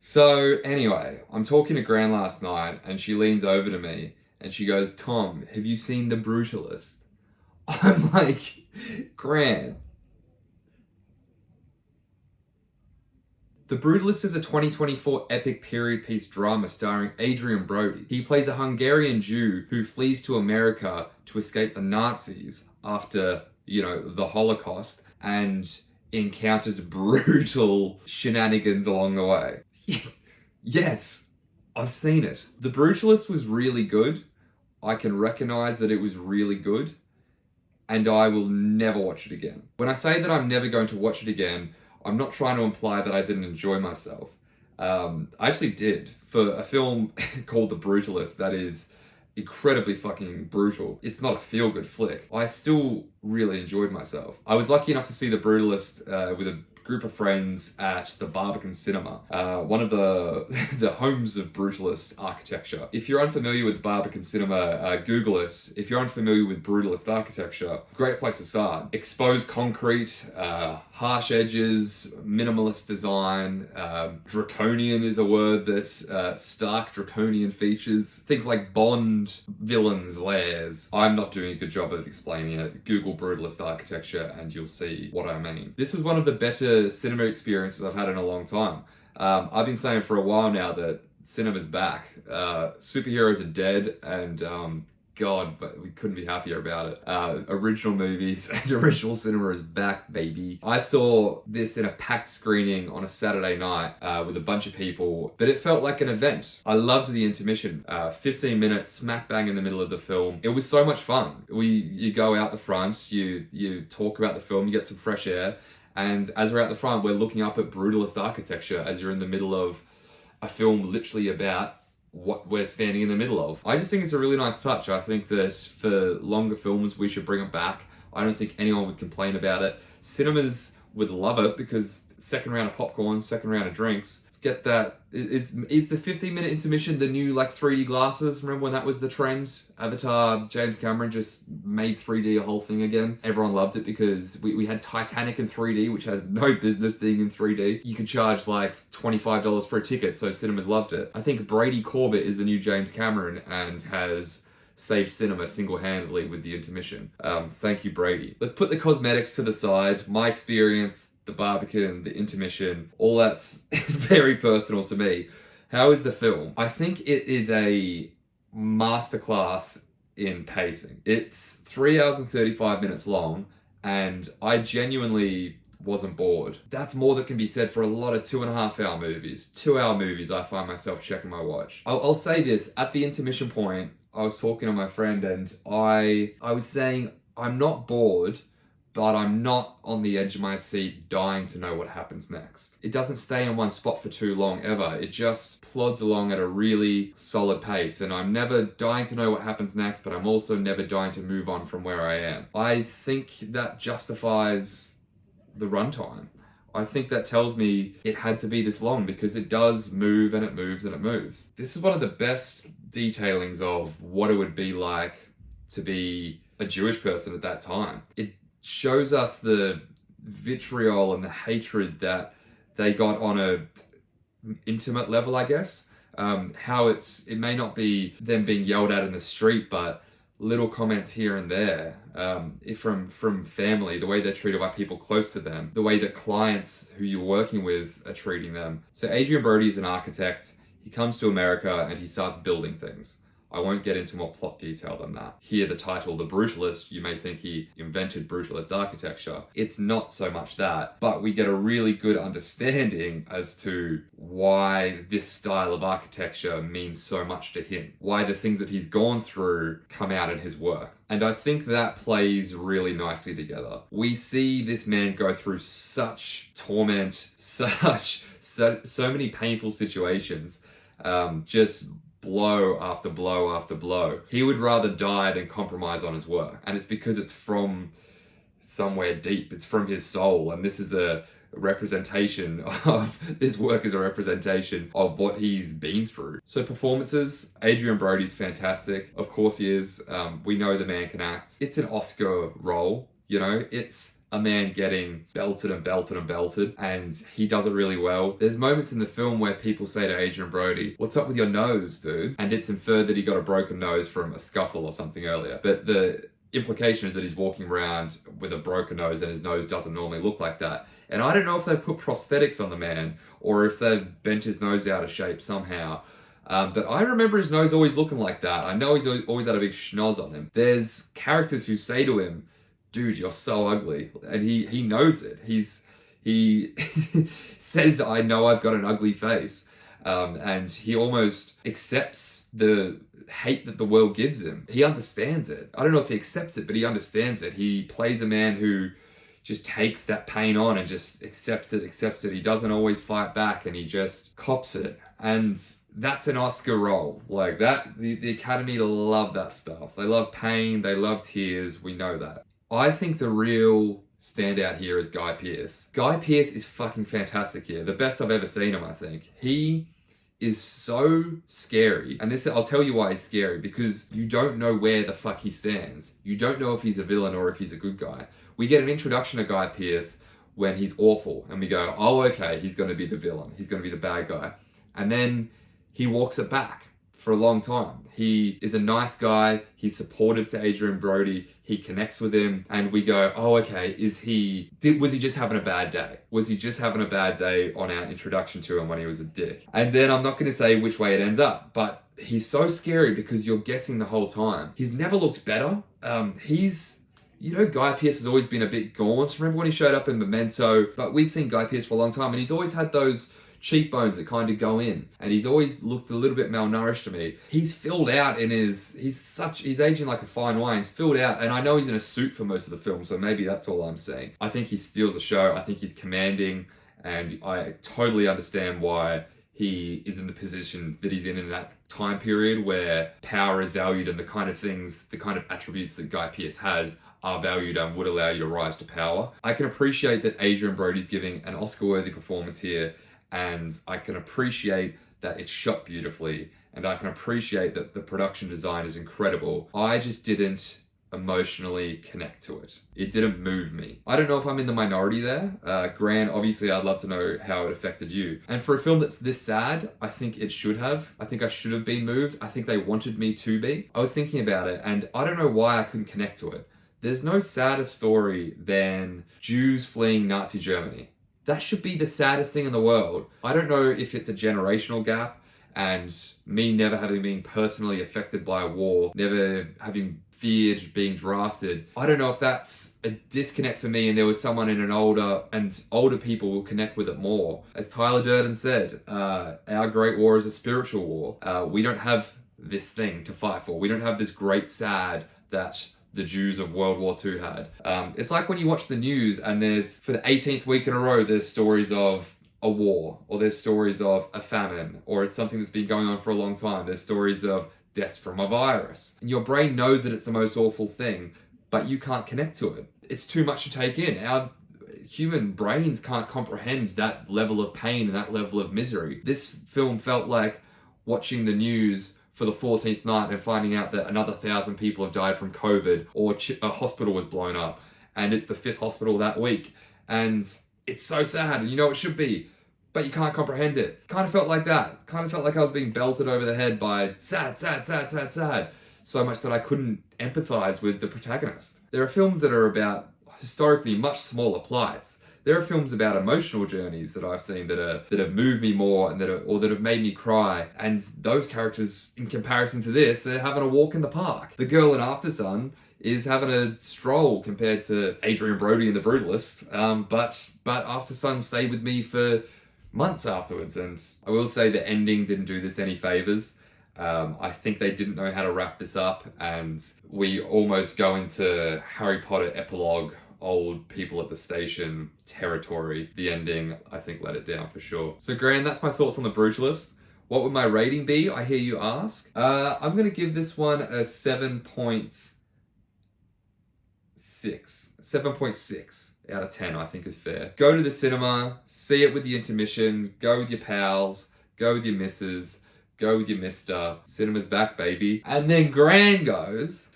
So anyway, I'm talking to Gran last night and she leans over to me and she goes, Tom, have you seen The Brutalist? I'm like, Gran. The Brutalist is a 2024 epic period piece drama starring Adrian Brody. He plays a Hungarian Jew who flees to America to escape the Nazis after, the Holocaust, and encounters brutal shenanigans along the way. Yes, I've seen it. The Brutalist was really good. I can recognize that it was really good, and I will never watch it again. When I say that I'm never going to watch it again, I'm not trying to imply that I didn't enjoy myself. I actually did. For a film called The Brutalist that is incredibly fucking brutal, it's not a feel-good flick, I still really enjoyed myself. I was lucky enough to see The Brutalist with a group of friends at the Barbican Cinema, one of the homes of brutalist architecture. If you're unfamiliar with the Barbican Cinema, Google it. If you're unfamiliar with brutalist architecture, great place to start. Exposed concrete, harsh edges, minimalist design, draconian is a word that stark draconian features. Think like Bond villains' lairs. I'm not doing a good job of explaining it. Google brutalist architecture and you'll see what I mean. This was one of the better cinema experiences I've had in a long time. I've been saying for a while now that cinema's back. Superheroes are dead, and God, but we couldn't be happier about it. Original movies and original cinema is back, baby. I saw this in a packed screening on a Saturday night with a bunch of people, but it felt like an event. I loved the intermission. 15 minutes, smack bang in the middle of the film. It was so much fun. You go out the front, you talk about the film, you get some fresh air, and as we're out the front, we're looking up at brutalist architecture as you're in the middle of a film literally about what we're standing in the middle of. I just think it's a really nice touch. I think that for longer films, we should bring it back. I don't think anyone would complain about it. Cinemas would love it because second round of popcorn, second round of drinks. Let's get that. It's the 15-minute intermission, the new 3D glasses. Remember when that was the trend? Avatar, James Cameron just made 3D a whole thing again. Everyone loved it because we had Titanic in 3D, which has no business being in 3D. You could charge $25 for a ticket, so cinemas loved it. I think Brady Corbett is the new James Cameron and has saved cinema single-handedly with the intermission. Thank you, Brady. Let's put the cosmetics to the side. My experience, the Barbican, the intermission, all that's very personal to me. How is the film? I think it is a masterclass in pacing. It's 3 hours and 35 minutes long, and I genuinely wasn't bored. That's more that can be said for a lot of 2.5 hour movies. 2 hour movies, I find myself checking my watch. I'll say this, at the intermission point, I was talking to my friend and I was saying, I'm not bored, but I'm not on the edge of my seat dying to know what happens next. It doesn't stay in one spot for too long ever. It just plods along at a really solid pace, and I'm never dying to know what happens next, but I'm also never dying to move on from where I am. I think that justifies the runtime. I think that tells me it had to be this long because it does move and it moves and it moves. This is one of the best detailings of what it would be like to be a Jewish person at that time. It shows us the vitriol and the hatred that they got on a intimate level, I guess. How it may not be them being yelled at in the street, but little comments here and there from family, the way they're treated by people close to them, the way that clients who you're working with are treating them. So Adrian Brody is an architect. He comes to America and he starts building things. I won't get into more plot detail than that. Here, the title, The Brutalist, you may think he invented brutalist architecture. It's not so much that, but we get a really good understanding as to why this style of architecture means so much to him, why the things that he's gone through come out in his work. And I think that plays really nicely together. We see this man go through such torment, so many painful situations, just blow after blow after blow. He would rather die than compromise on his work. And it's because it's from somewhere deep. It's from his soul. And this is a representation of, this work is a representation of what he's been through. So performances, Adrian Brody's fantastic. Of course he is. We know the man can act. It's an Oscar role. It's a man getting belted and belted and belted, and he does it really well. There's moments in the film where people say to Adrian Brody, "What's up with your nose, dude?" And it's inferred that he got a broken nose from a scuffle or something earlier. But the implication is that he's walking around with a broken nose and his nose doesn't normally look like that. And I don't know if they've put prosthetics on the man or if they've bent his nose out of shape somehow. But I remember his nose always looking like that. I know he's always had a big schnoz on him. There's characters who say to him, "Dude, you're so ugly," and he knows it. He says, "I know I've got an ugly face," and he almost accepts the hate that the world gives him. He understands it. I don't know if he accepts it, but he understands it. He plays a man who just takes that pain on and just accepts it. He doesn't always fight back, and he just cops it. And that's an Oscar role. Like that, the Academy love that stuff. They love pain, they love tears, we know that. I think the real standout here is Guy Pearce. Guy Pearce is fucking fantastic here. The best I've ever seen him, I think. He is so scary. And this, I'll tell you why he's scary, because you don't know where the fuck he stands. You don't know if he's a villain or if he's a good guy. We get an introduction to Guy Pearce when he's awful, and we go, oh, okay, he's going to be the villain. He's going to be the bad guy. And then he walks it back for a long time. He is a nice guy. He's supportive to Adrian Brody. He connects with him, and we go, oh, okay, was he just having a bad day? Was he just having a bad day on our introduction to him when he was a dick? And then I'm not going to say which way it ends up, but he's so scary because you're guessing the whole time. He's never looked better. Guy Pearce has always been a bit gaunt. Remember when he showed up in Memento? But we've seen Guy Pearce for a long time, and he's always had those cheekbones that kind of go in, and he's always looked a little bit malnourished to me. He's filled out in he's aging like a fine wine. He's filled out, and I know he's in a suit for most of the film, so maybe that's all I'm saying. I think he steals the show. I think he's commanding, and I totally understand why he is in the position that he's in that time period where power is valued, and the kind of attributes that Guy Pearce has are valued and would allow you to rise to power. I can appreciate that Adrian Brody's giving an Oscar-worthy performance here, and I can appreciate that it's shot beautifully, and I can appreciate that the production design is incredible. I just didn't emotionally connect to it. It didn't move me. I don't know if I'm in the minority there. Grant, obviously I'd love to know how it affected you. And for a film that's this sad, I think it should have. I think I should have been moved. I think they wanted me to be. I was thinking about it, and I don't know why I couldn't connect to it. There's no sadder story than Jews fleeing Nazi Germany. That should be the saddest thing in the world. I don't know if it's a generational gap, and me never having been personally affected by a war, never having feared being drafted. I don't know if that's a disconnect for me, and there was someone in older people will connect with it more. As Tyler Durden said, our great war is a spiritual war. We don't have this thing to fight for. We don't have this great sad that the Jews of World War II had. It's like when you watch the news and there's, for the 18th week in a row, there's stories of a war, or there's stories of a famine, or it's something that's been going on for a long time. There's stories of deaths from a virus. And your brain knows that it's the most awful thing, but you can't connect to it. It's too much to take in. Our human brains can't comprehend that level of pain and that level of misery. This film felt like watching the news for the 14th night and finding out that another 1,000 people have died from COVID, or a hospital was blown up, and it's the 5th hospital that week. And it's so sad, and you know it should be, but you can't comprehend it. Kind of felt like that. Kind of felt like I was being belted over the head by sad, sad, sad, sad, sad. So much that I couldn't empathize with the protagonist. There are films that are about historically much smaller plights. There are films about emotional journeys that I've seen that have moved me more and that have made me cry. And those characters, in comparison to this, are having a walk in the park. The girl in Aftersun is having a stroll compared to Adrian Brody in The Brutalist. But Aftersun stayed with me for months afterwards. And I will say the ending didn't do this any favors. I think they didn't know how to wrap this up, and we almost go into Harry Potter epilogue, old people at the station territory. The ending, I think, let it down for sure. So Graham, that's my thoughts on The Brutalist. What would my rating be, I hear you ask? I'm going to give this one a 7.6. 7.6 out of 10, I think, is fair. Go to the cinema, see it with the intermission, go with your pals, go with your missus, go with your mister. Cinema's back, baby. And then Gran goes,